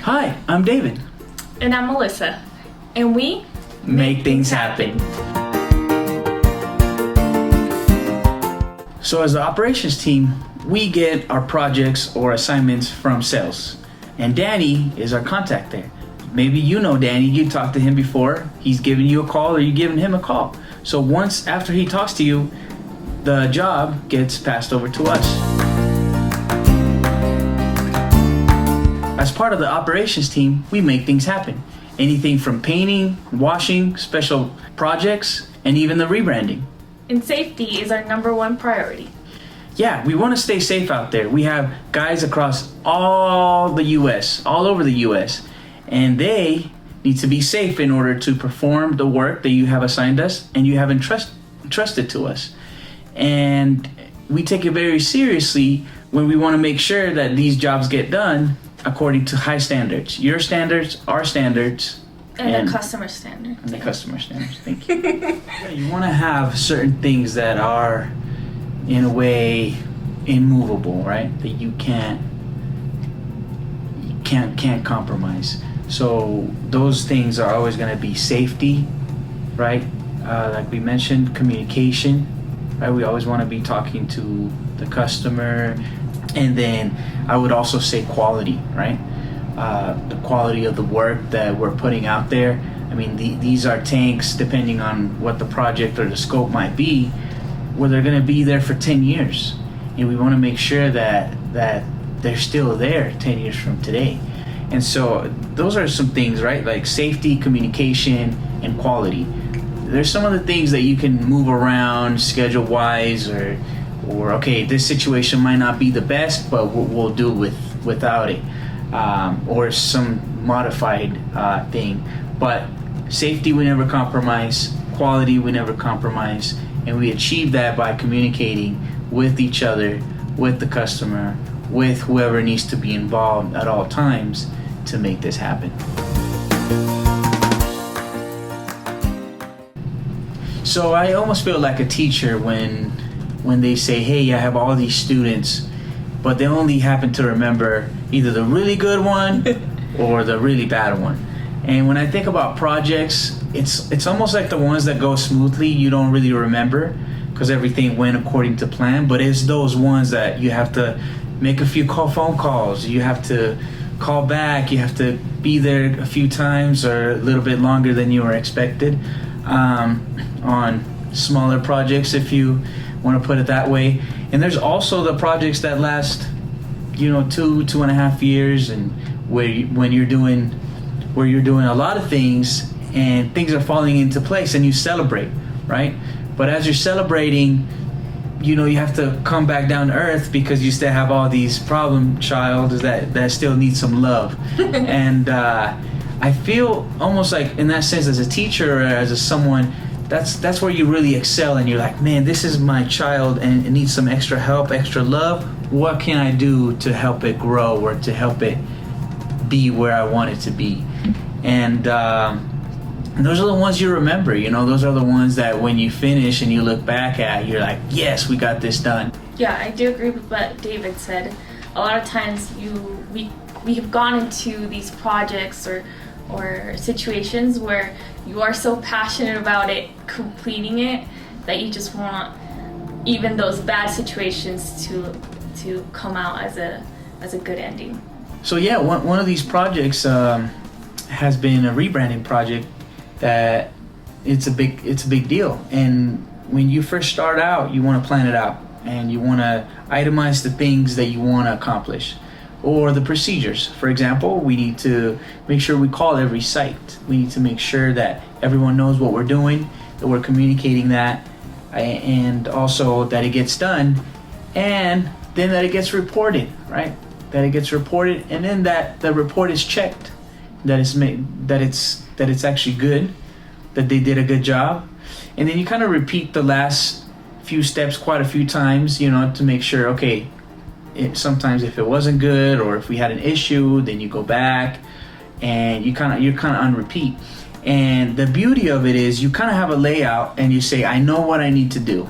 Hi, I'm David. And I'm Melissa. And we Make things happen. So as the operations team, we get our projects or assignments from sales. And Danny is our contact there. Maybe you know Danny, you talked to him before. He's giving you a call or you're giving him a call. So once after he talks to you, the job gets passed over to us. As part of the operations team, we make things happen. Anything from painting, washing, special projects, and even the rebranding. And safety is our number one priority. Yeah, we want to stay safe out there. We have guys across all over the US, and they need to be safe in order to perform the work that you have assigned us and you have entrusted to us. And we take it very seriously when we want to make sure that these jobs get done according to high standards. Your standards, our standards. And the customer standards. And the customer standards, thank you. Yeah, you want to have certain things that are, in a way, immovable, right? That you can't compromise. So those things are always going to be safety, right? Like we mentioned, communication, right? We always want to be talking to the customer. And then I would also say quality, right? The quality of the work that we're putting out there. I mean, these are tanks, depending on what the project or the scope might be, where they're going to be there for 10 years. And we want to make sure that they're still there 10 years from today. And so those are some things, right? Like safety, communication, and quality. There's some of the things that you can move around schedule-wise or okay, this situation might not be the best, but we'll do without it, or some modified thing. But safety we never compromise, quality we never compromise, and we achieve that by communicating with each other, with the customer, with whoever needs to be involved at all times to make this happen. So I almost feel like a teacher when they say, hey, I have all these students, but they only happen to remember either the really good one or the really bad one. And when I think about projects, it's almost like the ones that go smoothly, you don't really remember because everything went according to plan, but it's those ones that you have to make a few phone calls, you have to call back, you have to be there a few times or a little bit longer than you were expected on smaller projects, if you want to put it that way. And there's also the projects that last, 2.5 years, and where you're doing a lot of things and things are falling into place and you celebrate, right? But as you're celebrating, you have to come back down to earth because you still have all these problem childs that still need some love. And I feel almost like in that sense as a teacher or as someone, that's where you really excel and you're like, man, this is my child and it needs some extra help, extra love. What can I do to help it grow or to help it be where I want it to be? And those are the ones you remember, those are the ones that when you finish and you look back at, you're like, yes, we got this done. Yeah, I do agree with what David said. A lot of times we have gone into these projects or situations where you are so passionate about it, completing it, that you just want even those bad situations to come out as a good ending. So yeah, one of these projects has been a rebranding project that it's a big deal. And when you first start out, you want to plan it out and you want to itemize the things that you want to accomplish. Or the procedures. For example, we need to make sure we call every site. We need to make sure that everyone knows what we're doing, that we're communicating that, and also that it gets done, and then that it gets reported, right? That it gets reported, and then that the report is checked, that it's actually good, that they did a good job, and then you kind of repeat the last few steps quite a few times, to make sure, okay. Sometimes if it wasn't good or if we had an issue, then you go back and you're kind of on repeat. And the beauty of it is you kind of have a layout and you say, I know what I need to do.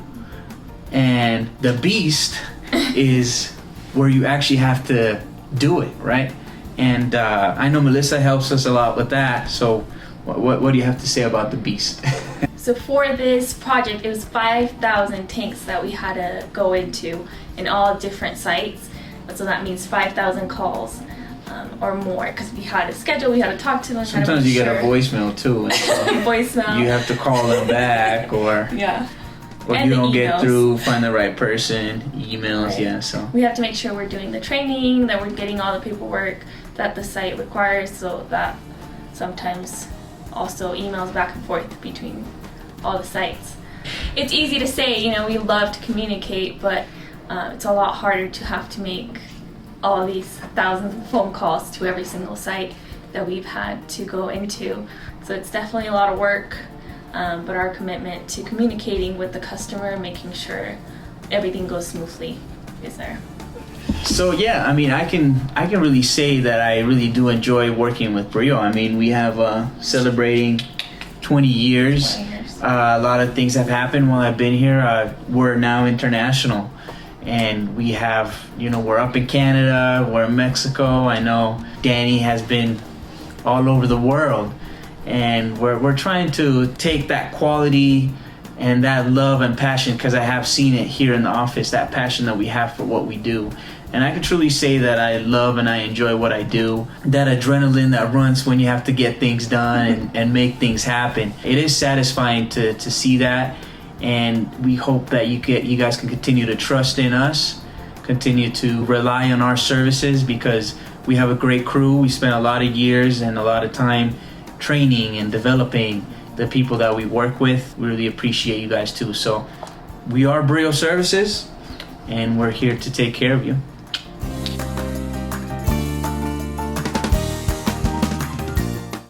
And the beast is where you actually have to do it, right? And I know Melissa helps us a lot with that. So what do you have to say about the beast? So for this project, it was 5,000 tanks that we had to go into in all different sites. So that means 5,000 calls or more, because we had a schedule, we had to talk to them. Sometimes you get a voicemail too. And so voicemail. You have to call them back, or yeah. Or And you don't emails. get through, find the right person, emails, Right. yeah. So we have to make sure we're doing the training, that we're getting all the paperwork that the site requires, so that sometimes also emails back and forth between all the sites. It's easy to say, you know, we love to communicate, but it's a lot harder to have to make all these thousands of phone calls to every single site that we've had to go into. So it's definitely a lot of work, but our commitment to communicating with the customer, making sure everything goes smoothly is there. So yeah, I mean, I can really say that I really do enjoy working with Brio. I mean, we have celebrating 20 years. 20 years. A lot of things have happened while I've been here. We're now international, and we have, you know, we're up in Canada, we're in Mexico. I know Danny has been all over the world, and we're trying to take that quality and that love and passion, because I have seen it here in the office, that passion that we have for what we do. And I can truly say that I love and I enjoy what I do. That adrenaline that runs when you have to get things done and make things happen. It is satisfying to see that. And we hope that you guys can continue to trust in us, continue to rely on our services, because we have a great crew. We spent a lot of years and a lot of time training and developing the people that we work with. We really appreciate you guys too. So we are Brio Services, and we're here to take care of you.